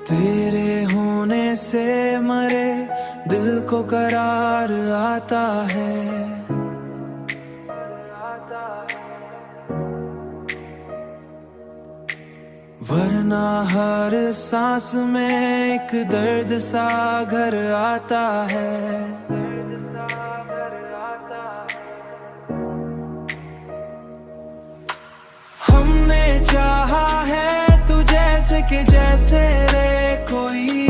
तेरे होने से मरे दिल को करार आता है। वरना हर सांस में एक दर्द सा घर आता है। हमने चाहा है तू जैसे कि जैसे रे कोई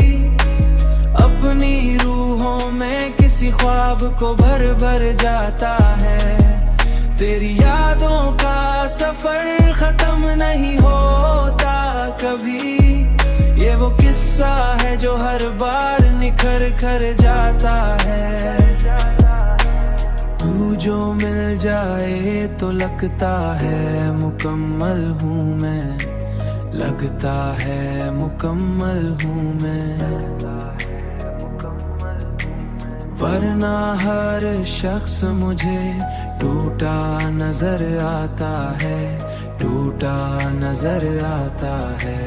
अपनी रूहों में किसी ख्वाब को भर भर जाता है। तेरी यादों का सफर खत्म नहीं होता कभी। ये वो किस्सा है जो हर बार निखर कर जाता है। तू जो मिल जाए तो लगता है मुकम्मल हूँ मैं, लगता है मुकम्मल हूँ मैं। वरना हर शख्स मुझे टूटा नजर आता है, टूटा नजर आता है।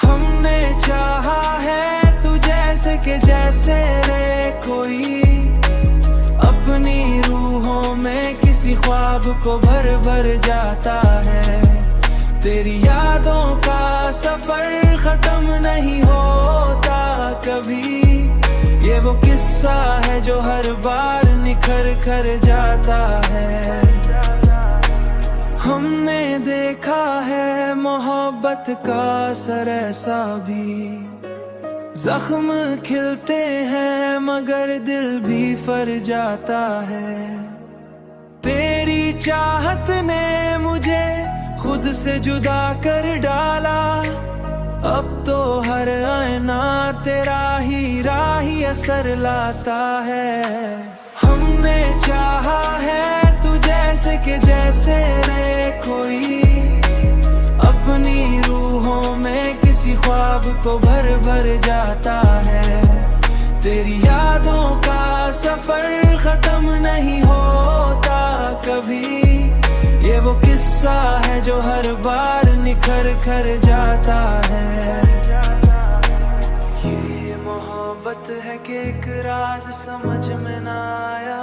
हमने चाहा है तू जैसे कि जैसे रे कोई अपनी रूहों में किसी ख्वाब को भर भर जाता है। तेरी यादों का सफर खत्म नहीं होता कभी। ये वो किस्सा है जो हर बार निखर कर जाता है। हमने देखा है मोहब्बत का असर ऐसा भी, जख्म खिलते हैं मगर दिल भी फर जाता है। तेरी चाहत ने मुझे खुद से जुदा कर डाला। अब तो हर आईना तेरा ही राही असर लाता है। हमने चाहा है तू जैसे कि जैसे रे कोई अपनी रूहों में किसी ख्वाब को भर भर जाता है। तेरी यादों का सफर खत्म नहीं होता कभी। ये वो किस्सा है जो हर बार निखर कर जाता है। ये मोहब्बत है कि एक राज समझ में ना आया।